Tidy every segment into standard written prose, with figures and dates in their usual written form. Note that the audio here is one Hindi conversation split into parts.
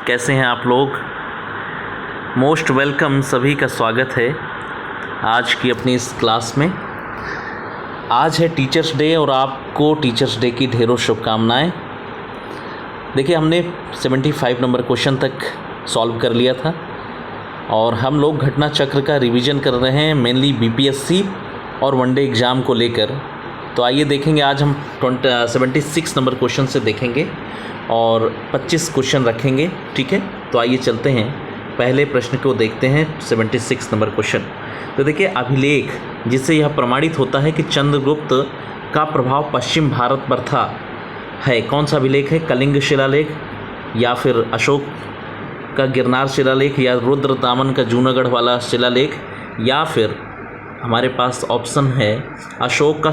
कैसे हैं आप लोग। मोस्ट वेलकम, सभी का स्वागत है आज की अपनी इस क्लास में। आज है टीचर्स डे और आपको टीचर्स डे की ढेरों शुभकामनाएं। देखिए, हमने 75 नंबर क्वेश्चन तक सॉल्व कर लिया था और हम लोग घटना चक्र का रिवीजन कर रहे हैं, मेनली बीपीएससी और वनडे एग्ज़ाम को लेकर। तो आइए देखेंगे, आज हम 76 नंबर क्वेश्चन से देखेंगे और 25 क्वेश्चन रखेंगे। ठीक है, तो आइए चलते हैं, पहले प्रश्न को देखते हैं। 76 नंबर क्वेश्चन। तो देखिए, अभिलेख जिससे यह प्रमाणित होता है कि चंद्रगुप्त का प्रभाव पश्चिम भारत पर था है, कौन सा अभिलेख है? कलिंग शिलालेख, या फिर अशोक का गिरनार शिलालेख, या रुद्रदामन का जूनागढ़ वाला शिलालेख, या फिर हमारे पास ऑप्शन है अशोक का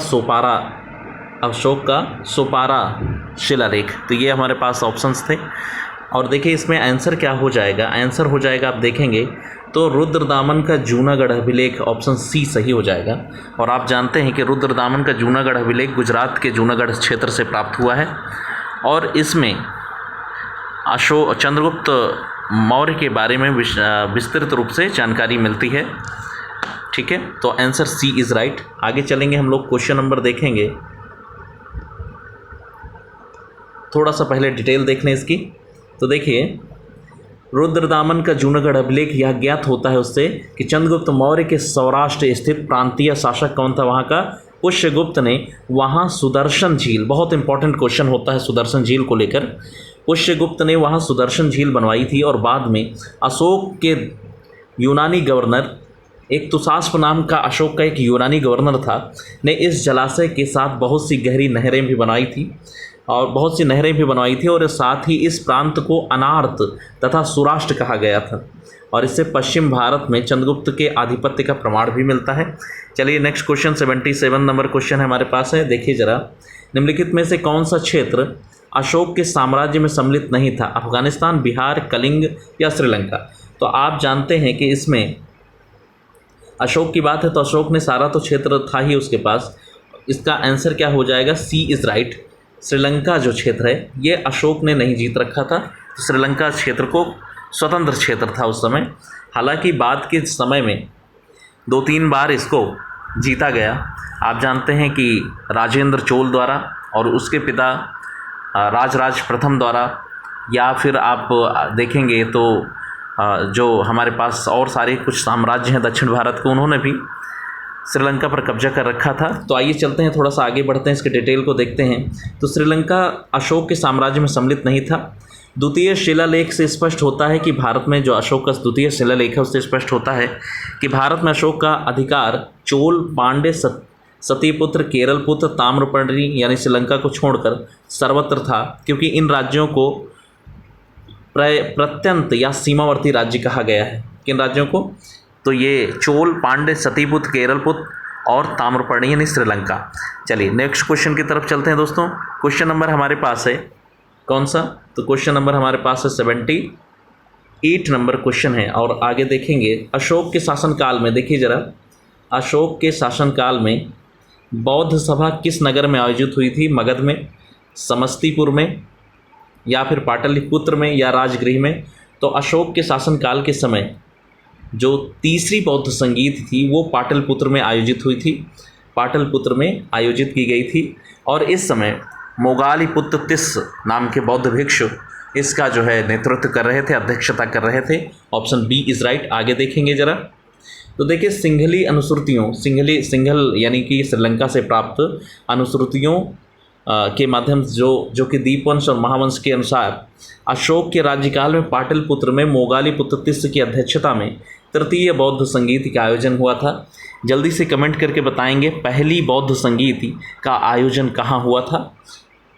सोपारा शिलालेख। तो ये हमारे पास ऑप्शंस थे और देखिए इसमें आंसर क्या हो जाएगा। आंसर हो जाएगा, आप देखेंगे तो रुद्रदामन का जूनागढ़ अभिलेख, ऑप्शन सी सही हो जाएगा। और आप जानते हैं कि रुद्रदामन का जूनागढ़ अभिलेख गुजरात के जूनागढ़ क्षेत्र से प्राप्त हुआ है और इसमें चंद्रगुप्त मौर्य के बारे में विस्तृत रूप से जानकारी मिलती है। ठीक है, तो आंसर सी इज़ राइट। आगे चलेंगे, हम लोग क्वेश्चन नंबर देखेंगे। थोड़ा सा पहले डिटेल देख लें इसकी। तो देखिए, रुद्रदामन का जूनागढ़ अभिलेख यह ज्ञात होता है उससे कि चंद्रगुप्त मौर्य के सौराष्ट्र स्थित प्रांतीय शासक कौन था वहाँ का? पुष्यगुप्त ने वहाँ सुदर्शन झील, बहुत इंपॉर्टेंट क्वेश्चन होता है सुदर्शन झील को लेकर। पुष्यगुप्त ने वहाँ सुदर्शन झील बनवाई थी और बाद में अशोक के यूनानी गवर्नर, एक तुसास्प नाम का अशोक का एक यूनानी गवर्नर था, ने इस जलाशय के साथ बहुत सी गहरी नहरें भी बनाई थी और साथ ही इस प्रांत को अनार्त तथा सुराष्ट्र कहा गया था और इससे पश्चिम भारत में चंद्रगुप्त के आधिपत्य का प्रमाण भी मिलता है। चलिए नेक्स्ट क्वेश्चन 77 नंबर क्वेश्चन हमारे पास है। देखिए जरा, निम्नलिखित में से कौन सा क्षेत्र अशोक के साम्राज्य में सम्मिलित नहीं था? अफगानिस्तान, बिहार, कलिंग या श्रीलंका? तो आप जानते हैं कि इसमें अशोक की बात है तो अशोक ने सारा तो क्षेत्र था ही उसके पास। इसका आंसर क्या हो जाएगा? सी इज़ राइट। श्रीलंका जो क्षेत्र है ये अशोक ने नहीं जीत रखा था, तो श्रीलंका क्षेत्र को स्वतंत्र क्षेत्र था उस समय। हालांकि बाद के समय में 2-3 बार इसको जीता गया। आप जानते हैं कि राजेंद्र चोल द्वारा और उसके पिता राजराज प्रथम द्वारा, या फिर आप देखेंगे तो जो हमारे पास और सारे कुछ साम्राज्य हैं दक्षिण भारत को, उन्होंने भी श्रीलंका पर कब्जा कर रखा था। तो आइए चलते हैं, थोड़ा सा आगे बढ़ते हैं, इसके डिटेल को देखते हैं। तो श्रीलंका अशोक के साम्राज्य में सम्मिलित नहीं था। द्वितीय शिलालेख से स्पष्ट होता है कि भारत में जो अशोक का द्वितीय शिलालेख है उससे स्पष्ट होता है कि भारत में अशोक का अधिकार चोल, पांड्य, सतीपुत्र, केरलपुत्र, ताम्रपर्णी यानी श्रीलंका को छोड़कर सर्वत्र था, क्योंकि इन राज्यों को प्रत्यंत या सीमावर्ती राज्य कहा गया है। किन राज्यों को? तो ये चोल, पांड्य, सतीपुत्र, केरलपुत्र और ताम्रपर्णी यानी श्रीलंका। चलिए नेक्स्ट क्वेश्चन की तरफ चलते हैं दोस्तों। क्वेश्चन नंबर हमारे पास है कौन सा? तो क्वेश्चन नंबर हमारे पास है 78 नंबर क्वेश्चन है और आगे देखेंगे अशोक के शासनकाल में। देखिए जरा, अशोक के शासनकाल में बौद्ध सभा किस नगर में आयोजित हुई थी? मगध में, समस्तीपुर में, या फिर पाटलिपुत्र में, या राजगृह में? तो अशोक के शासनकाल के समय जो तीसरी बौद्ध संगीत थी वो पाटलिपुत्र में आयोजित हुई थी, पाटलिपुत्र में आयोजित की गई थी। और इस समय मोगालीपुत्र तिस्स नाम के बौद्ध भिक्षु इसका जो है नेतृत्व कर रहे थे, अध्यक्षता कर रहे थे। Option B is right. आगे देखेंगे जरा, तो देखिए सिंघली अनुश्रुतियों, सिंघल यानी कि श्रीलंका से प्राप्त अनुश्रुतियों के माध्यम से जो कि दीपवंश और महावंश के अनुसार अशोक के राज्यकाल में पाटलिपुत्र में मोगालीपुत्र तिस्स की अध्यक्षता में तृतीय बौद्ध संगीत का आयोजन हुआ था। जल्दी से कमेंट करके बताएंगे पहली बौद्ध संगीत का आयोजन कहाँ हुआ था।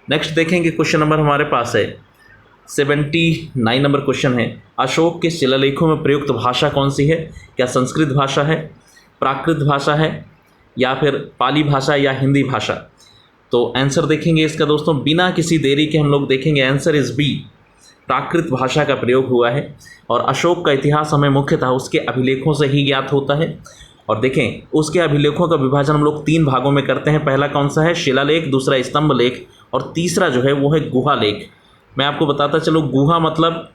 नेक्स्ट देखेंगे, क्वेश्चन नंबर हमारे पास है 79 नंबर क्वेश्चन है। अशोक के शिलालेखों में प्रयुक्त भाषा कौन सी है? क्या संस्कृत भाषा है, प्राकृत भाषा है, या फिर पाली भाषा, या हिंदी भाषा? तो आंसर देखेंगे इसका दोस्तों, बिना किसी देरी के हम लोग देखेंगे। आंसर इज़ बी, प्राकृत भाषा का प्रयोग हुआ है। और अशोक का इतिहास हमें मुख्यतः उसके अभिलेखों से ही ज्ञात होता है। और देखें, उसके अभिलेखों का विभाजन हम लोग 3 भागों में करते हैं। पहला कौन सा है? शिलालेख, दूसरा स्तंभ लेख और तीसरा जो है वो है गुहा लेख। मैं आपको बताता चलूँ, गुहा मतलब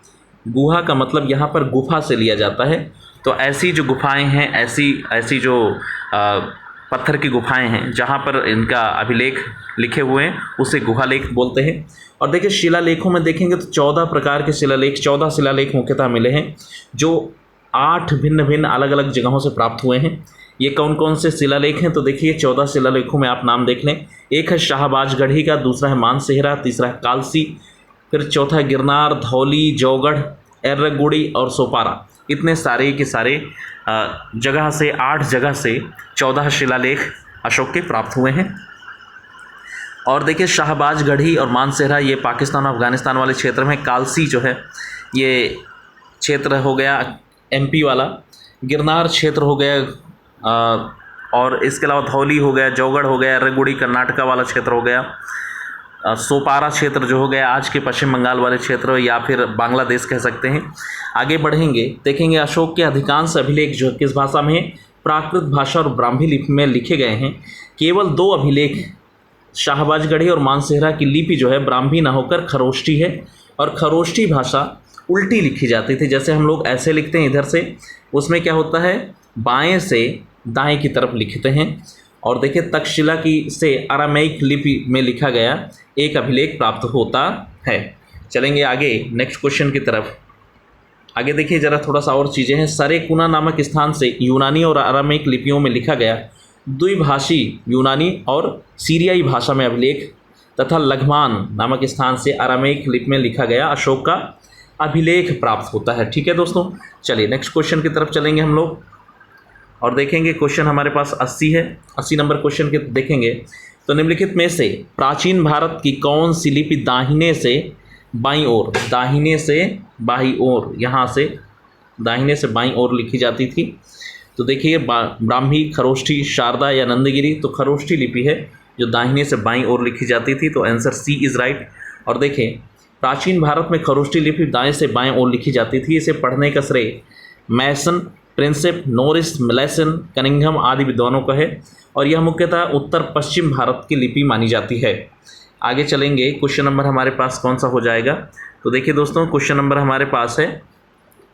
गुहा का मतलब यहाँ पर गुफा से लिया जाता है। तो ऐसी जो गुफाएं हैं, ऐसी ऐसी जो पत्थर की गुफाएं हैं जहाँ पर इनका अभिलेख लिखे हुए हैं, उसे गुहा लेख बोलते हैं। और देखिए शिलालेखों में देखेंगे तो 14 प्रकार के शिलालेख, 14 शिलालेख मुख्यतः मिले हैं, जो 8 भिन्न भिन्न अलग अलग जगहों से प्राप्त हुए हैं। ये कौन कौन से शिलालेख हैं? तो देखिए 14 शिलालेखों में आप नाम देख लें। एक है शाहबाजगढ़ी का, दूसरा है मानसेहरा, तीसरा है कालसी, फिर चौथा है गिरनार, धौली, जौगढ़, एर्रगुड़ी और सोपारा। इतने सारे के सारे जगह से, 8 जगह से 14 शिलालेख अशोक के प्राप्त हुए हैं। और देखिए शाहबाजगढ़ी और मानसेहरा ये पाकिस्तान और अफगानिस्तान वाले क्षेत्र में, कालसी जो है ये क्षेत्र हो गया एमपी वाला, गिरनार क्षेत्र हो गया, और इसके अलावा धौली हो गया, जौगढ़ हो गया, एर्रगुड़ी कर्नाटका वाला क्षेत्र हो गया, सोपारा क्षेत्र जो हो गया आज के पश्चिम बंगाल वाले क्षेत्र या फिर बांग्लादेश कह सकते हैं। आगे बढ़ेंगे, देखेंगे अशोक के अधिकांश अभिलेख जो किस भाषा में है? प्राकृत भाषा और ब्राह्मी लिपि में लिखे गए हैं। केवल 2 अभिलेख शाहबाजगढ़ी और मानसेहरा की लिपि जो है ब्राह्मी ना होकर खरोष्ठी है, और खरोष्ठी भाषा उल्टी लिखी जाती थी। जैसे हम लोग ऐसे लिखते हैं इधर से, उसमें क्या होता है बाएं से दाएं की तरफ लिखते हैं। और देखिए तक्षशिला की से अरामैइक लिपि में लिखा गया एक अभिलेख प्राप्त होता है। चलेंगे आगे नेक्स्ट क्वेश्चन की तरफ। आगे देखिए जरा थोड़ा सा और चीज़ें हैं। सरेकुना नामक स्थान से यूनानी और अरामैइक लिपियों में लिखा गया द्विभाषी यूनानी और सीरियाई भाषा में अभिलेख, तथा लघमान नामक स्थान से अरामैइक लिपि में लिखा गया अशोक का अभिलेख प्राप्त होता है। ठीक है दोस्तों, चलिए नेक्स्ट क्वेश्चन की तरफ चलेंगे हम लोग और देखेंगे क्वेश्चन हमारे पास 80 है। 80 नंबर क्वेश्चन के देखेंगे तो निम्नलिखित में से प्राचीन भारत की कौन सी लिपि दाहिने से बाईं ओर, दाहिने से बाईं ओर, यहाँ से दाहिने से बाईं ओर लिखी जाती थी? तो देखिए ब्राह्मी, खरोष्ठी, शारदा या नंदगिरी। तो खरोष्ठी लिपि है जो दाहिने से बाईं ओर लिखी जाती थी, तो आंसर सी इज़ राइट। और देखें प्राचीन भारत में खरोष्ठी लिपि दाएं से बाएं ओर लिखी जाती थी। इसे पढ़ने का श्रेय मैसन, प्रिंसेप, नोरिस, मिलेसन, कनिंघम आदि विद्वानों का है, और यह मुख्यतः उत्तर पश्चिम भारत की लिपि मानी जाती है। आगे चलेंगे, क्वेश्चन नंबर हमारे पास कौन सा हो जाएगा? तो देखिए दोस्तों क्वेश्चन नंबर हमारे पास है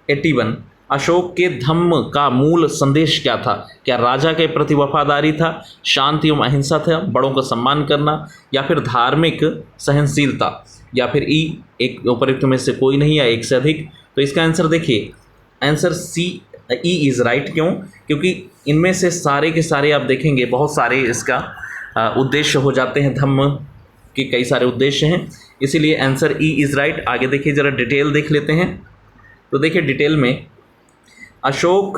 81। अशोक के धम्म का मूल संदेश क्या था? क्या राजा के प्रति वफादारी था, शांति एवं अहिंसा था, बड़ों का सम्मान करना, या फिर धार्मिक सहनशीलता, या फिर ई एक उपयुक्त में से कोई नहीं या एक से अधिक? तो इसका आंसर देखिए answer C E is right. क्यों? क्योंकि इनमें से सारे के सारे आप देखेंगे बहुत सारे इसका उद्देश्य हो जाते हैं, धम्म के कई सारे उद्देश्य हैं, इसीलिए आंसर ई इज़ राइट। आगे देखिए जरा डिटेल देख लेते हैं। तो देखिए डिटेल में अशोक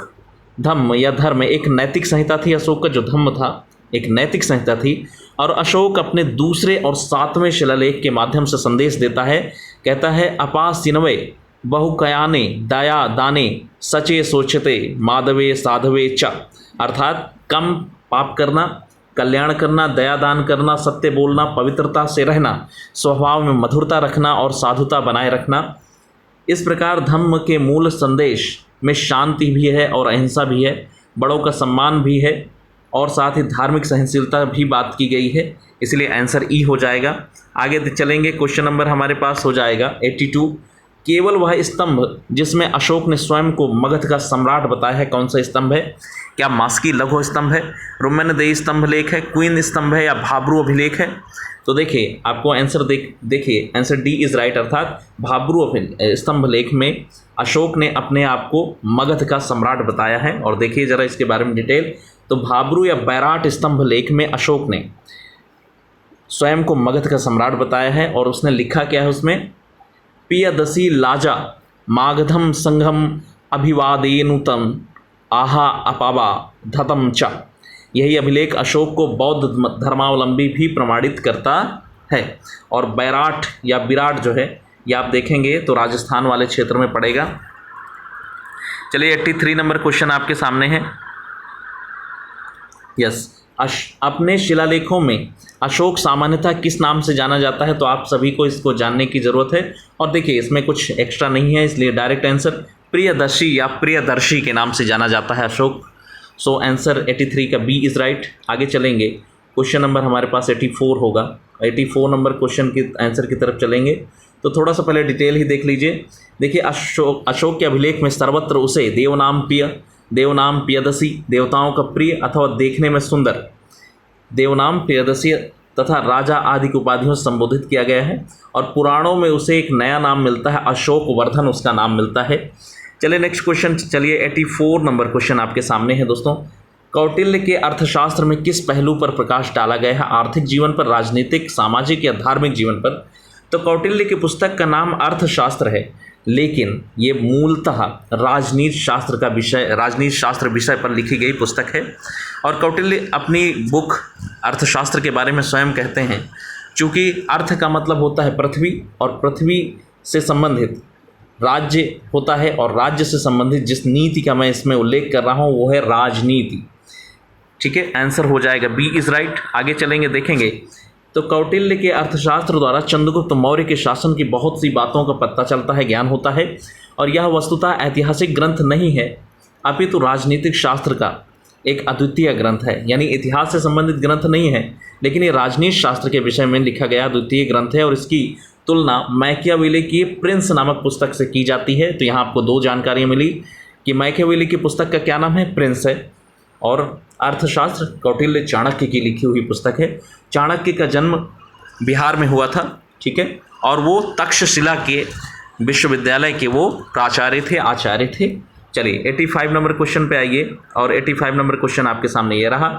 धम्म या धर्म एक नैतिक संहिता थी। अशोक का जो धम्म था एक नैतिक संहिता थी, और अशोक अपने दूसरे और 7वें शिलालेख के माध्यम से संदेश देता है। कहता है अपासिनवे बहुकयाने दया दाने सचे सोचते माधवे साधवे च, अर्थात कम पाप करना, कल्याण करना, दया दान करना, सत्य बोलना, पवित्रता से रहना, स्वभाव में मधुरता रखना और साधुता बनाए रखना। इस प्रकार धम्म के मूल संदेश में शांति भी है और अहिंसा भी है, बड़ों का सम्मान भी है, और साथ ही धार्मिक सहनशीलता भी बात की गई है, इसलिए आंसर ई हो जाएगा। आगे चलेंगे, क्वेश्चन नंबर हमारे पास हो जाएगा 82। केवल वह स्तंभ जिसमें अशोक ने स्वयं को मगध का सम्राट बताया है कौन सा स्तंभ है? क्या मास्की लघु स्तंभ है, रुम्मनदेही स्तंभ लेख है, क्वीन स्तंभ है, या भाब्रू अभिलेख है? तो देखिए आपको आंसर देखिए आंसर डी इज़ राइट, अर्थात भाब्रू स्तंभ लेख में अशोक ने अपने आप को मगध का सम्राट बताया है। और देखिए जरा इसके बारे में डिटेल। तो भाब्रू या बैराट स्तंभ लेख में अशोक ने स्वयं को मगध का सम्राट बताया है, और उसने लिखा क्या है उसमें? पियदसी लाजा मागधम संघम अभिवादेनुतम आहा अपावा धतम च। यही अभिलेख अशोक को बौद्ध धर्मावलंबी भी प्रमाणित करता है। और बैराट या विराट जो है ये आप देखेंगे तो राजस्थान वाले क्षेत्र में पड़ेगा। चलिए 83 नंबर क्वेश्चन आपके सामने है। यस, अपने शिलालेखों में अशोक सामान्यतः किस नाम से जाना जाता है? तो आप सभी को इसको जानने की ज़रूरत है, और देखिए इसमें कुछ एक्स्ट्रा नहीं है, इसलिए डायरेक्ट आंसर प्रियदर्शी या प्रियदर्शी के नाम से जाना जाता है अशोक। सो आंसर 83 का बी इज़ राइट। आगे चलेंगे, क्वेश्चन नंबर हमारे पास 84 होगा। 84 नंबर क्वेश्चन के आंसर की तरफ चलेंगे। तो थोड़ा सा पहले डिटेल ही देख लीजिए। देखिए अशोक के अभिलेख में सर्वत्र उसे देवनाम प्रियदसी, देवताओं का प्रिय अथवा देखने में सुंदर, देवनाम प्रियदसी तथा राजा आदि की उपाधियों से संबोधित किया गया है। और पुराणों में उसे एक नया नाम मिलता है, अशोक वर्धन उसका नाम मिलता है। चलिए नेक्स्ट क्वेश्चन, चलिए 84 नंबर क्वेश्चन आपके सामने है दोस्तों। कौटिल्य के अर्थशास्त्र में किस पहलू पर प्रकाश डाला गया है? आर्थिक जीवन पर, राजनीतिक, सामाजिक या धार्मिक जीवन पर? तो कौटिल्य की पुस्तक का नाम अर्थशास्त्र है, लेकिन ये मूलतः राजनीति शास्त्र विषय पर लिखी गई पुस्तक है। और कौटिल्य अपनी बुक अर्थशास्त्र के बारे में स्वयं कहते हैं, चूँकि अर्थ का मतलब होता है पृथ्वी, और पृथ्वी से संबंधित राज्य होता है, और राज्य से संबंधित जिस नीति का मैं इसमें उल्लेख कर रहा हूँ वो है राजनीति। ठीक है, आंसर हो जाएगा बी इज राइट। आगे चलेंगे, देखेंगे तो कौटिल्य के अर्थशास्त्र द्वारा चंद्रगुप्त मौर्य के शासन की बहुत सी बातों का पता चलता है, ज्ञान होता है। और यह वस्तुतः ऐतिहासिक ग्रंथ नहीं है, अपितु राजनीतिक शास्त्र का एक अद्वितीय ग्रंथ है। यानी इतिहास से संबंधित ग्रंथ नहीं है, लेकिन ये राजनीति शास्त्र के विषय में लिखा गया अद्वितीय ग्रंथ है। और इसकी तुलना मैकियावेली की प्रिंस नामक पुस्तक से की जाती है। तो यहाँ आपको दो जानकारियाँ मिली कि मैकियावेली की पुस्तक का क्या नाम है, प्रिंस है, और अर्थशास्त्र कौटिल्य चाणक्य की लिखी हुई पुस्तक है। चाणक्य का जन्म बिहार में हुआ था, ठीक है, और वो तक्षशिला के विश्वविद्यालय के वो आचार्य थे। चलिए 85 नंबर क्वेश्चन पे आइए, और 85 नंबर क्वेश्चन आपके सामने ये रहा।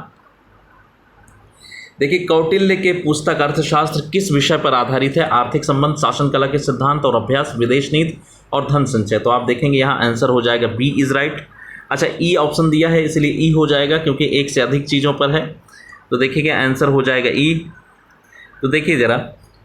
देखिए कौटिल्य के पुस्तक अर्थशास्त्र किस विषय पर आधारित है? आर्थिक संबंध, शासन कला के सिद्धांत और अभ्यास, विदेश नीति और धन संचय। तो आप देखेंगे यहाँ आंसर हो जाएगा बी इज राइट। अच्छा, ई ऑप्शन दिया है इसलिए ई हो जाएगा, क्योंकि एक से अधिक चीज़ों पर है। तो देखिए आंसर हो जाएगा ई। तो देखिए जरा,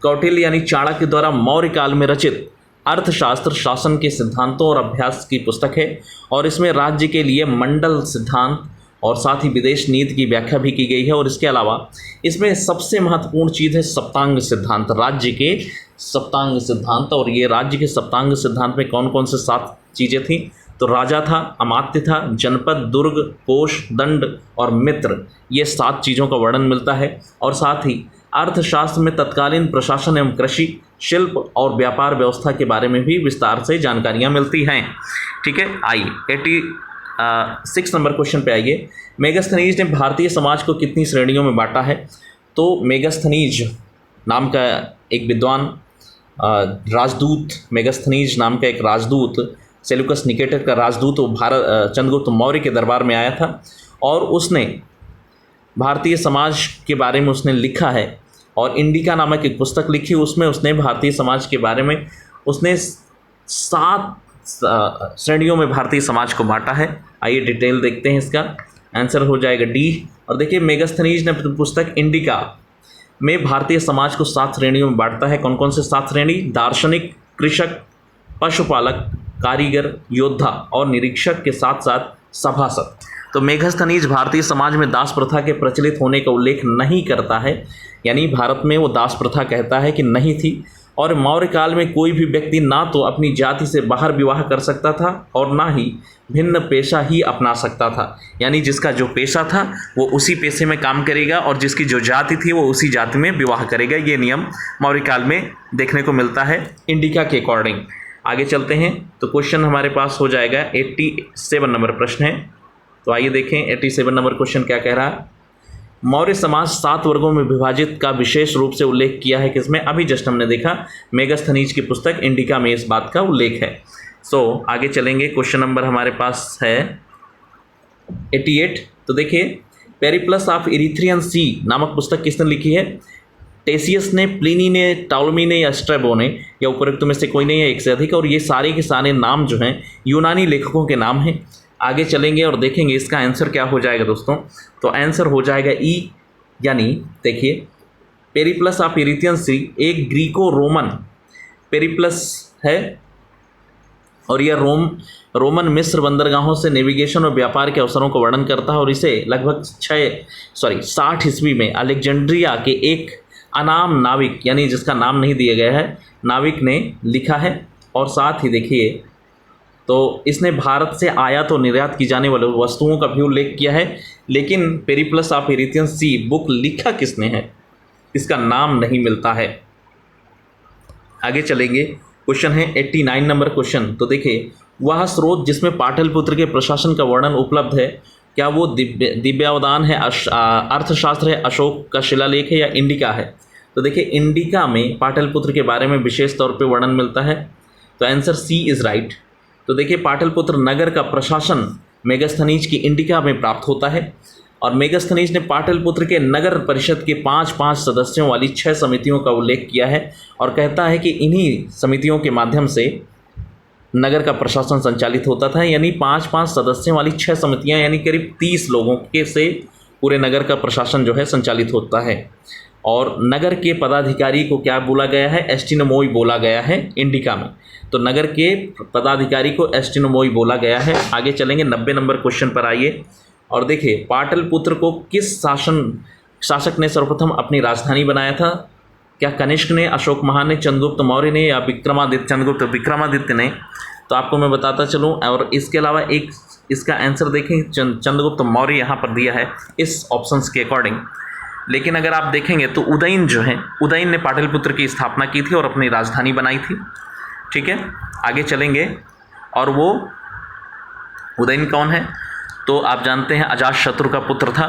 कौटिल्य यानी चाणक्य द्वारा मौर्य काल में रचित अर्थशास्त्र शासन के सिद्धांतों और अभ्यास की पुस्तक है, और इसमें राज्य के लिए मंडल सिद्धांत और साथ ही विदेश नीति की व्याख्या भी की गई है। और इसके अलावा इसमें सबसे महत्वपूर्ण चीज़ है सप्तांग सिद्धांत, राज्य के सप्तांग सिद्धांत। और ये राज्य के सप्तांग सिद्धांत में कौन कौन से 7 चीज़ें थीं? तो राजा था, अमात्य था, जनपद, दुर्ग, कोष, दंड और मित्र, ये 7 चीज़ों का वर्णन मिलता है। और साथ ही अर्थशास्त्र में तत्कालीन प्रशासन एवं कृषि, शिल्प और व्यापार व्यवस्था के बारे में भी विस्तार से जानकारियाँ मिलती हैं। ठीक है, आइए 86 नंबर क्वेश्चन पे आइए। मेगास्थनीज ने भारतीय समाज को कितनी श्रेणियों में बांटा है? तो मेगास्थनीज नाम का एक विद्वान राजदूत, मेगास्थनीज नाम का एक राजदूत, सेल्यूकस निकेटर का राजदूत, वो चंद्रगुप्त मौर्य के दरबार में आया था, और उसने भारतीय समाज के बारे में उसने लिखा है, और इंडिका नामक एक पुस्तक लिखी, उसमें उसने भारतीय समाज के बारे में उसने 7 श्रेणियों में भारतीय समाज को बांटा है। आइए डिटेल देखते हैं, इसका आंसर हो जाएगा डी। और देखिए मेगास्थनीज ने पुस्तक इंडिका में भारतीय समाज को 7 श्रेणियों में बांटता है। कौन कौन से 7 श्रेणी? दार्शनिक, कृषक, पशुपालक, कारीगर, योद्धा और निरीक्षक के साथ साथ सभासद। तो मेगास्थनीज भारतीय समाज में दास प्रथा के प्रचलित होने का उल्लेख नहीं करता है, यानी भारत में वो दास प्रथा कहता है कि नहीं थी। और मौर्य काल में कोई भी व्यक्ति ना तो अपनी जाति से बाहर विवाह कर सकता था और ना ही भिन्न पेशा ही अपना सकता था, यानी जिसका जो पेशा था वो उसी पेशे में काम करेगा, और जिसकी जो जाति थी वो उसी जाति में विवाह करेगा। ये नियम मौर्य काल में देखने को मिलता है इंडिका के अकॉर्डिंग। आगे चलते हैं, तो क्वेश्चन हमारे पास हो जाएगा 87 नंबर प्रश्न है। तो आइए देखें 87 नंबर क्वेश्चन क्या कह रहा है। मौर्य समाज 7 वर्गों में विभाजित का विशेष रूप से उल्लेख किया है किसमें? अभी जस्ट हमने देखा मेगास्थनीज की पुस्तक इंडिका में इस बात का उल्लेख है। सो आगे चलेंगे, क्वेश्चन नंबर हमारे पास है 88। तो देखिए पेरिप्लस ऑफ इरिथ्रियन सी नामक पुस्तक किसने लिखी है? टेसियस ने, प्लिनी ने, टॉलमी ने या स्ट्रैबो ने, या उपरोक्त में से कोई नहीं है, एक से अधिक। और ये सारे के सारे नाम जो हैं यूनानी लेखकों के नाम हैं। आगे चलेंगे और देखेंगे इसका आंसर क्या हो जाएगा दोस्तों। तो आंसर हो जाएगा ई, यानी देखिए पेरिप्लस ऑफ इरिथ्रियन सी एक ग्रीको रोमन पेरिप्लस है, और यह रोमन मिस्र बंदरगाहों से नेविगेशन और व्यापार के अवसरों का वर्णन करता है। और इसे लगभग 60 ईस्वी में अलेक्जेंड्रिया के एक अनाम नाविक, यानी जिसका नाम नहीं दिया गया है, नाविक ने लिखा है। और साथ ही देखिए तो इसने भारत से आयात और निर्यात की जाने वाली वस्तुओं का भी उल्लेख किया है। लेकिन Periplus of Erythraean Sea book लिखा किसने है, इसका नाम नहीं मिलता है। आगे चलेंगे, क्वेश्चन है 89 नंबर क्वेश्चन। तो देखिए, वह स्रोत जिसमें पाटलिपुत्र के प्रशासन का वर्णन उपलब्ध है, क्या वो दिव्यावदान है, अर्थशास्त्र है, अशोक का शिलालेख है, या इंडिका है? तो देखिए, इंडिका में पाटलिपुत्र के बारे में विशेष तौर पे वर्णन मिलता है, तो आंसर सी इज़ राइट। तो देखिए, पाटलिपुत्र नगर का प्रशासन मेगास्थनीज की इंडिका में प्राप्त होता है, और मेगास्थनीज ने पाटलिपुत्र के नगर परिषद के 5-5 सदस्यों वाली 6 समितियों का उल्लेख किया है, और कहता है कि इन्हीं समितियों के माध्यम से नगर का प्रशासन संचालित होता था। यानी 5-5 सदस्यों वाली 6 समितियां, यानी करीब 30 लोगों के से पूरे नगर का प्रशासन जो है संचालित होता है। और नगर के पदाधिकारी को क्या बोला गया है? एस्टिनोमोई बोला गया है इंडिका में। तो नगर के पदाधिकारी को एस्टिनोमोई बोला गया है। आगे चलेंगे, 90 नंबर क्वेश्चन पर आइए और देखिए, पाटलिपुत्र को किस शासक ने सर्वप्रथम अपनी राजधानी बनाया था? क्या कनिष्क ने, अशोक महान ने, चंद्रगुप्त मौर्य ने, या विक्रमादित्य ने? तो आपको मैं बताता चलूं, और इसके अलावा एक इसका आंसर देखें, चंद्रगुप्त मौर्य यहाँ पर दिया है इस ऑप्शंस के अकॉर्डिंग। लेकिन अगर आप देखेंगे तो उदयन जो है, उदयन ने पाटलिपुत्र की स्थापना की थी और अपनी राजधानी बनाई थी। ठीक है, आगे चलेंगे, और वो उदयन कौन है? तो आप जानते हैं अजातशत्रु का पुत्र था।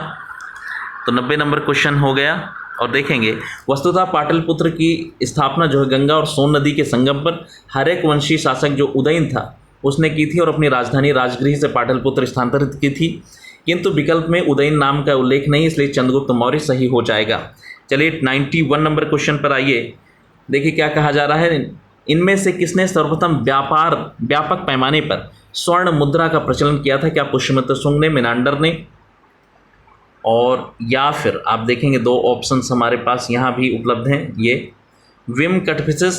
तो 90 नंबर क्वेश्चन हो गया। और देखेंगे, वस्तुतः पाटलिपुत्र की स्थापना जो है गंगा और सोन नदी के संगम पर हर्यक वंशी शासक जो उदयन था उसने की थी, और अपनी राजधानी राजगृह से पाटलिपुत्र स्थानांतरित की थी। किंतु विकल्प में उदयन नाम का उल्लेख नहीं, इसलिए चंद्रगुप्त मौर्य सही हो जाएगा। चलिए 91 नंबर क्वेश्चन पर आइए। देखिए क्या कहा जा रहा है, इनमें से किसने सर्वप्रथम व्यापक पैमाने पर स्वर्ण मुद्रा का प्रचलन किया था? क्या पुष्यमित्र शुंग ने, मेनांडर ने, और या फिर आप देखेंगे 2 ऑप्शंस हमारे पास यहाँ भी उपलब्ध हैं, ये विम कटफिसिस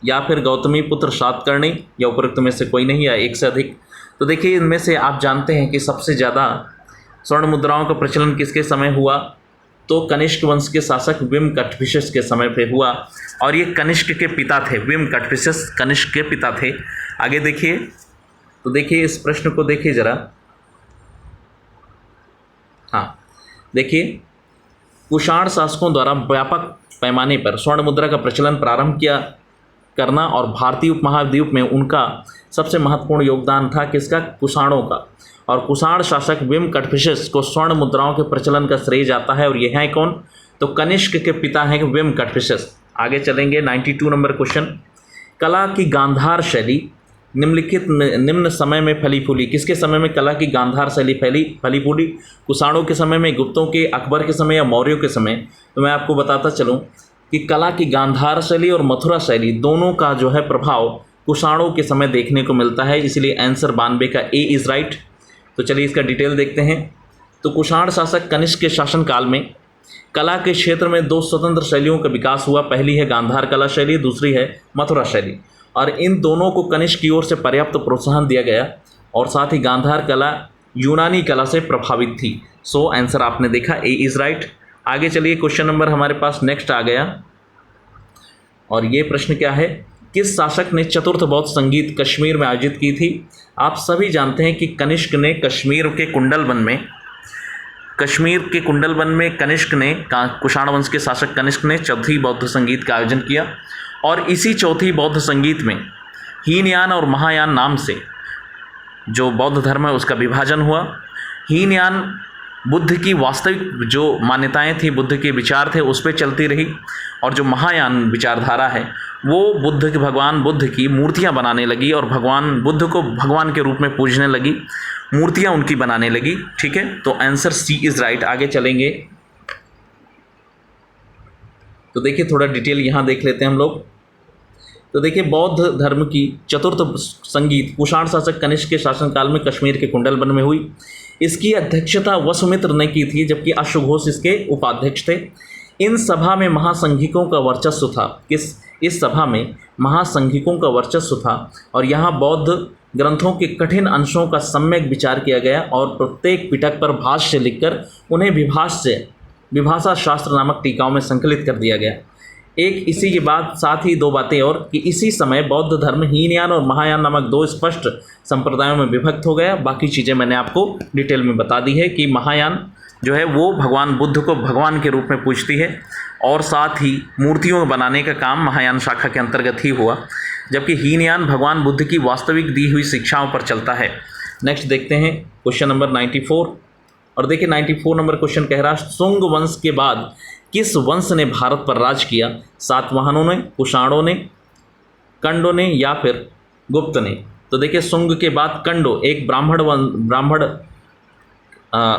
या फिर गौतमी पुत्र सातकर्णी, या उपरोक्त में से कोई नहीं, या एक से अधिक। तो देखिए, इनमें से आप जानते हैं कि सबसे ज़्यादा स्वर्ण मुद्राओं का प्रचलन किसके समय हुआ? तो कनिष्क वंश के शासक विम कटफिसिस के समय पे हुआ, और ये कनिष्क के पिता थे। विम कटफिसिस कनिष्क के पिता थे। आगे देखिए, तो देखिए इस प्रश्न को देखिए ज़रा। हाँ, देखिए, कुषाण शासकों द्वारा व्यापक पैमाने पर स्वर्ण मुद्रा का प्रचलन प्रारंभ करना, और भारतीय उपमहाद्वीप में उनका सबसे महत्वपूर्ण योगदान था किसका? कुषाणों का। और कुषाण शासक विम कटफिसिस को स्वर्ण मुद्राओं के प्रचलन का श्रेय जाता है, और ये हैं कौन? तो कनिष्क के पिता हैं विम कटफिसिस। आगे चलेंगे, 92 नंबर क्वेश्चन। कला की गांधार शैली निम्न समय में फली फूली। किसके समय में कला की गांधार शैली फली फूली? कुषाणों के समय में, गुप्तों के, अकबर के समय, या मौर्यों के समय? तो मैं आपको बताता चलूँ कि कला की गांधार शैली और मथुरा शैली दोनों का जो है प्रभाव कुषाणों के समय देखने को मिलता है, इसलिए आंसर 92 का ए इज़ राइट। तो चलिए इसका डिटेल देखते हैं। तो कुषाण शासक कनिष्क के शासनकाल में कला के क्षेत्र में 2 स्वतंत्र शैलियों का विकास हुआ। पहली है गांधार कला शैली, दूसरी है मथुरा शैली, और इन दोनों को कनिष्क की ओर से पर्याप्त प्रोत्साहन दिया गया, और साथ ही गांधार कला यूनानी कला से प्रभावित थी। सो आंसर आपने देखा, ए इज़ राइट। आगे चलिए, क्वेश्चन नंबर हमारे पास नेक्स्ट आ गया, और ये प्रश्न क्या है, किस शासक ने चतुर्थ बौद्ध संगीत कश्मीर में आयोजित की थी? आप सभी जानते हैं कि कनिष्क ने कश्मीर के कुंडलवन में कनिष्क ने, कुषाण वंश के शासक कनिष्क ने चौथी बौद्ध संगीत का आयोजन किया, और इसी चौथी बौद्ध संगीत में हीनयान और महायान नाम से जो बौद्ध धर्म है उसका विभाजन हुआ। हीनयान बुद्ध की वास्तविक जो मान्यताएं थी, बुद्ध के विचार थे, उस पर चलती रही, और जो महायान विचारधारा है वो भगवान बुद्ध की मूर्तियां बनाने लगी, और भगवान बुद्ध को भगवान के रूप में पूजने लगी, मूर्तियां उनकी बनाने लगी। ठीक है, तो आंसर सी इज़ राइट। आगे चलेंगे, तो देखिए थोड़ा डिटेल यहाँ देख लेते हैं हम लोग। तो देखिए, बौद्ध धर्म की चतुर्थ संगीत कुषाण शासक कनिष्क के शासनकाल में कश्मीर के कुंडलवन में हुई। इसकी अध्यक्षता वसुमित्र ने की थी, जबकि अश्वघोष इसके उपाध्यक्ष थे। इन सभा में महासंघिकों का वर्चस्व था। इस सभा में महासंघिकों का वर्चस्व था, और यहाँ बौद्ध ग्रंथों के कठिन अंशों का सम्यक विचार किया गया, और प्रत्येक पिटक पर भाष्य लिखकर उन्हें विभाषा शास्त्र नामक टीकाओं में संकलित कर दिया गया। एक इसी के बाद साथ ही 2 बातें और, कि इसी समय बौद्ध धर्म हीनयान और महायान नामक 2 स्पष्ट संप्रदायों में विभक्त हो गया। बाकी चीज़ें मैंने आपको डिटेल में बता दी है कि जो है वो भगवान बुद्ध को भगवान के रूप में पूजती है, और साथ ही मूर्तियों बनाने का काम महायान शाखा के अंतर्गत ही हुआ, जबकि हीनयान भगवान बुद्ध की वास्तविक दी हुई शिक्षाओं पर चलता है। नेक्स्ट देखते हैं क्वेश्चन नंबर 94, और देखिए 94 नंबर क्वेश्चन कह रहा है शुंग वंश के बाद किस वंश ने भारत पर राज किया? सातवाहनों ने, कुषाणों ने, कंडों ने या फिर गुप्त ने? तो देखिए शुंग के बाद कंडो, एक ब्राह्मण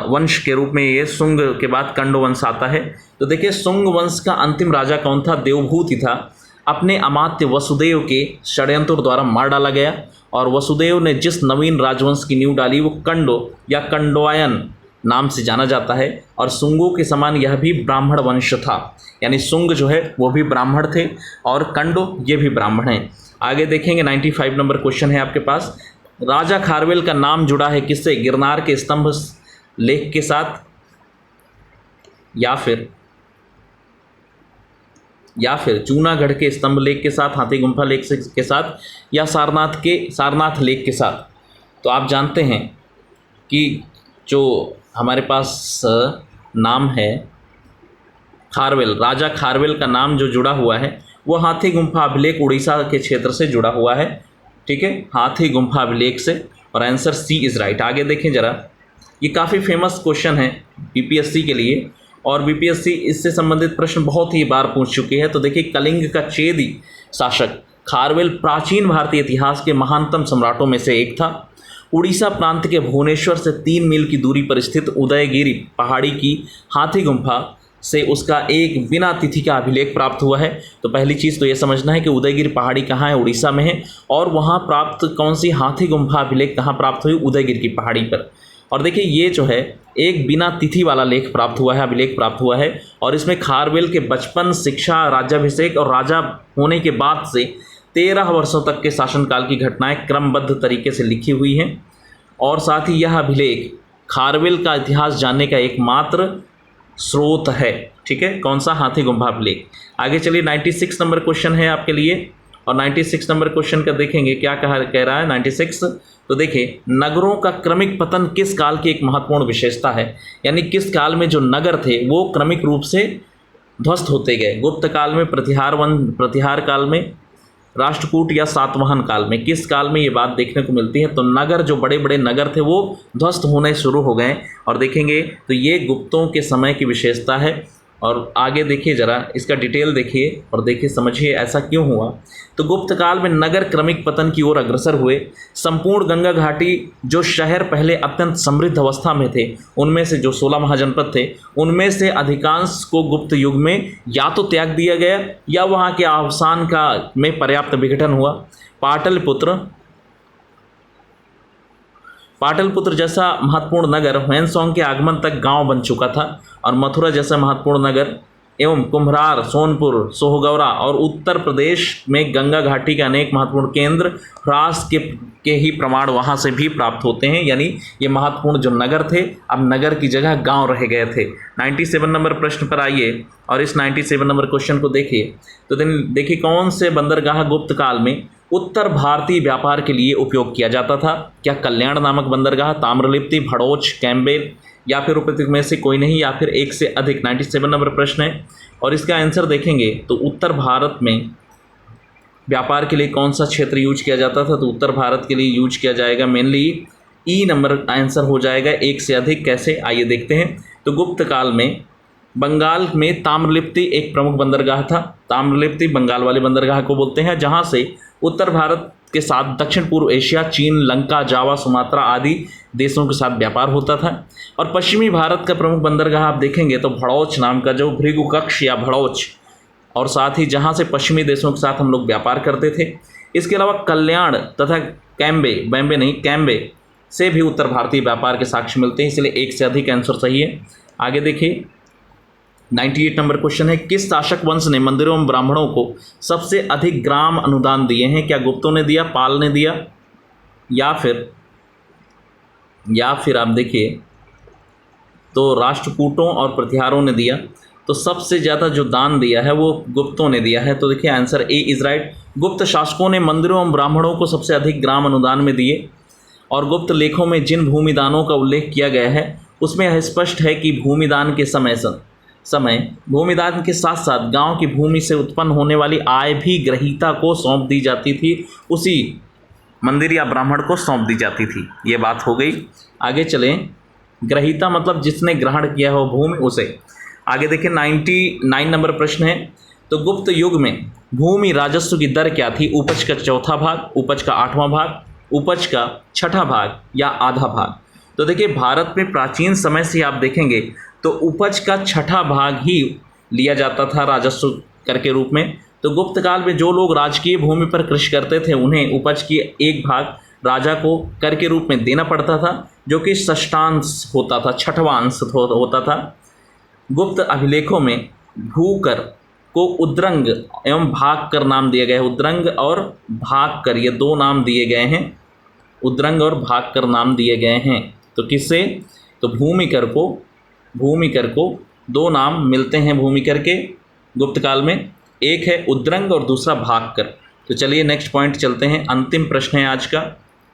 वंश के रूप में ये शुंग के बाद कंडो वंश आता है। तो देखिए शुंग वंश का अंतिम राजा कौन था? देवभूत ही था। अपने अमात्य वसुदेव के षड्यंत्र द्वारा मार डाला गया, और वसुदेव ने जिस नवीन राजवंश की नींव डाली वो कंडो या कंडोआयन नाम से जाना जाता है, और शुंगों के समान यह भी ब्राह्मण वंश था। यानी शुंग जो है वो भी ब्राह्मण थे और कंडो ये भी ब्राह्मण हैं। आगे देखेंगे 95 नंबर क्वेश्चन है आपके पास, राजा खारवेल का नाम जुड़ा है किससे? गिरनार के स्तंभ लेख के साथ, या फिर जूनागढ़ के स्तंभ लेख के साथ, हाथी गुम्फा लेख के साथ, या सारनाथ लेख के साथ। तो आप जानते हैं कि जो हमारे पास नाम है खारवेल, राजा खारवेल का नाम जो जुड़ा हुआ है वो हाथी गुम्फा अभिलेख उड़ीसा के क्षेत्र से जुड़ा हुआ है। ठीक है, हाथी गुम्फा अभिलेख से, और आंसर सी इज़ राइट। आगे देखें जरा, ये काफ़ी फेमस क्वेश्चन है बीपीएससी के लिए, और बीपीएससी इससे संबंधित प्रश्न बहुत ही बार पूछ चुके हैं। तो देखिए कलिंग का चेदी शासक खारवेल प्राचीन भारतीय इतिहास के महानतम सम्राटों में से एक था। उड़ीसा प्रांत के भुवनेश्वर से 3 मील की दूरी पर स्थित उदयगिरी पहाड़ी की हाथी गुम्फा से उसका एक बिना तिथि का अभिलेख प्राप्त हुआ है। तो पहली चीज़ तो ये समझना है कि उदयगिरी पहाड़ी कहाँ है? उड़ीसा में है। और वहाँ प्राप्त कौन सी हाथी गुम्फा अभिलेख कहाँ प्राप्त हुई? उदयगिरी की पहाड़ी पर। और देखिए ये जो है एक बिना तिथि वाला लेख प्राप्त हुआ है, अभिलेख प्राप्त हुआ है, और इसमें खारवेल के बचपन, शिक्षा, राज्याभिषेक और राजा होने के बाद से 13 वर्षों तक के शासनकाल की घटनाएं क्रमबद्ध तरीके से लिखी हुई हैं। और साथ ही यह अभिलेख खारवेल का इतिहास जानने का एकमात्र स्रोत है। ठीक है, कौन सा? हाथी गुम्फा अभिलेख। आगे चलिए 96 नंबर क्वेश्चन है आपके लिए, और 96 नंबर क्वेश्चन का देखेंगे क्या कह रहा है 96। तो देखिए नगरों का क्रमिक पतन किस काल की एक महत्वपूर्ण विशेषता है? यानी किस काल में जो नगर थे वो क्रमिक रूप से ध्वस्त होते गए? गुप्त काल में, प्रतिहार काल में, राष्ट्रकूट या सातवाहन काल में? किस काल में ये बात देखने को मिलती है? तो नगर, जो बड़े बड़े नगर थे वो ध्वस्त होने शुरू हो गए, और देखेंगे तो ये गुप्तों के समय की विशेषता है। और आगे देखिए जरा, इसका डिटेल देखिए और देखिए समझिए ऐसा क्यों हुआ। तो गुप्त काल में नगर क्रमिक पतन की ओर अग्रसर हुए। संपूर्ण गंगा घाटी जो शहर पहले अत्यंत समृद्ध अवस्था में थे, उनमें से जो 16 महाजनपद थे उनमें से अधिकांश को गुप्त युग में या तो त्याग दिया गया या वहाँ के अवसान में पर्याप्त विघटन हुआ। पाटलिपुत्र जैसा महत्वपूर्ण नगर ह्वेनसांग के आगमन तक गांव बन चुका था, और मथुरा जैसा महत्वपूर्ण नगर एवं कुम्भरार, सोनपुर, सोहगौरा और उत्तर प्रदेश में गंगा घाटी के अनेक महत्वपूर्ण केंद्र ह्रास के ही प्रमाण वहाँ से भी प्राप्त होते हैं। यानी ये महत्वपूर्ण जो नगर थे अब नगर की जगह गांव रह गए थे। 97 नंबर प्रश्न पर आइए और इस 97 नंबर क्वेश्चन को देखिए। तो देखिए कौन से बंदरगाह गुप्त काल में उत्तर भारतीय व्यापार के लिए उपयोग किया जाता था? क्या कल्याण नामक बंदरगाह, ताम्रलिप्ति, भड़ोच, कैम्बेल, या फिर उपयुक्त में से कोई नहीं, या फिर एक से अधिक? 97 नंबर प्रश्न है, और इसका आंसर देखेंगे तो उत्तर भारत में व्यापार के लिए कौन सा क्षेत्र यूज किया जाता था? तो उत्तर भारत के लिए यूज किया जाएगा मेनली ई नंबर आंसर हो जाएगा, एक से अधिक। कैसे? आइए देखते हैं। तो गुप्त काल में बंगाल में ताम्रलिप्ति एक प्रमुख बंदरगाह था। ताम्रलिप्ति बंगाल वाले बंदरगाह को बोलते हैं, जहाँ से उत्तर भारत के साथ दक्षिण पूर्व एशिया, चीन, लंका, जावा, सुमात्रा आदि देशों के साथ व्यापार होता था। और पश्चिमी भारत का प्रमुख बंदरगाह आप देखेंगे तो भड़ौच नाम का, जो भृगुकक्ष या भड़ौच, और साथ ही जहाँ से पश्चिमी देशों के साथ हम लोग व्यापार करते थे। इसके अलावा कल्याण तथा कैम्बे से भी उत्तर भारतीय व्यापार के साक्ष्य मिलते हैं, इसलिए एक से अधिक आंसर सही है। आगे देखिए 98 नंबर क्वेश्चन है, किस शासक वंश ने मंदिरों एवं ब्राह्मणों को सबसे अधिक ग्राम अनुदान दिए हैं? क्या गुप्तों ने दिया, पाल ने दिया, या फिर आप देखिए तो राष्ट्रकूटों और प्रतिहारों ने दिया? तो सबसे ज़्यादा जो दान दिया है वो गुप्तों ने दिया है। तो देखिए आंसर ए इज़ राइट। गुप्त शासकों ने मंदिरों एवं ब्राह्मणों को सबसे अधिक ग्राम अनुदान में दिए, और गुप्त लेखों में जिन भूमि दानों का उल्लेख किया गया है उसमें यह स्पष्ट है कि भूमिदान के समय भूमिदान के साथ साथ गांव की भूमि से उत्पन्न होने वाली आय भी ग्रहीता को सौंप दी जाती थी, उसी मंदिर या ब्राह्मण को सौंप दी जाती थी। ये बात हो गई। आगे चलें, ग्रहीता मतलब जिसने ग्रहण किया हो भूमि उसे। आगे देखिए 99 नंबर प्रश्न है, तो गुप्त युग में भूमि राजस्व की दर क्या थी? उपज का चौथा भाग, उपज का 8वां भाग, उपज का 6ठा भाग या आधा भाग? तो देखिए भारत में प्राचीन समय से आप देखेंगे तो उपज का 6ठा भाग ही लिया जाता था राजस्व कर के रूप में। तो गुप्त काल में जो लोग राजकीय भूमि पर कृषि करते थे उन्हें उपज की एक भाग राजा को कर के रूप में देना पड़ता था, जो कि षष्ठांश होता था, 6वां अंश होता था। गुप्त अभिलेखों में भूकर को उद्रंग एवं भाग कर नाम दिया गया है। उद्रंग और भाग कर ये दो नाम दिए गए हैं, उद्रंग और भाग कर नाम दिए गए हैं। तो किससे? तो भूमिकर को दो नाम मिलते हैं भूमिकर के गुप्त काल में, एक है उद्रंग और दूसरा भाग कर। तो चलिए नेक्स्ट पॉइंट चलते हैं, अंतिम प्रश्न है आज का,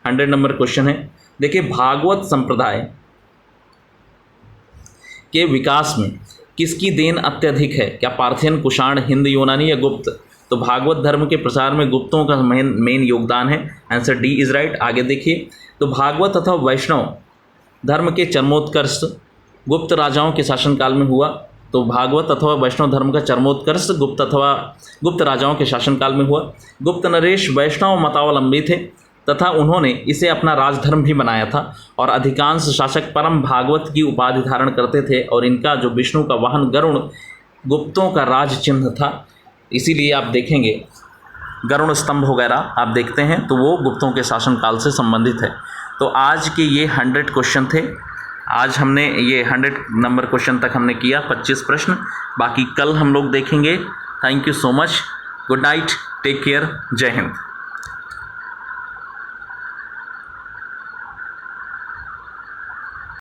100 नंबर क्वेश्चन है। देखिए भागवत संप्रदाय के विकास में किसकी देन अत्यधिक है? क्या पार्थियन, कुषाण, हिंद, यूनानी या गुप्त? तो भागवत धर्म के प्रसार में गुप्तों का मेन योगदान है। Answer D is right. आगे देखिए, तो भागवत अथवा वैष्णव धर्म के चरमोत्कर्ष गुप्त राजाओं के शासनकाल में हुआ। तो भागवत अथवा वैष्णव धर्म का चरमोत्कर्ष गुप्त राजाओं के शासनकाल में हुआ। गुप्त नरेश वैष्णव मतावलंबी थे तथा उन्होंने इसे अपना राजधर्म भी बनाया था, और अधिकांश शासक परम भागवत की उपाधि धारण करते थे, और इनका जो विष्णु का वाहन गरुण गुप्तों का राज चिन्ह था। इसीलिए आप देखेंगे गरुण स्तंभ वगैरह आप देखते हैं तो वो गुप्तों के शासनकाल से संबंधित है। तो आज के ये 100 क्वेश्चन थे। आज हमने ये 100 नंबर क्वेश्चन तक हमने किया, 25 प्रश्न, बाकी कल हम लोग देखेंगे। Thank you so much, good night, take care, जय हिंद।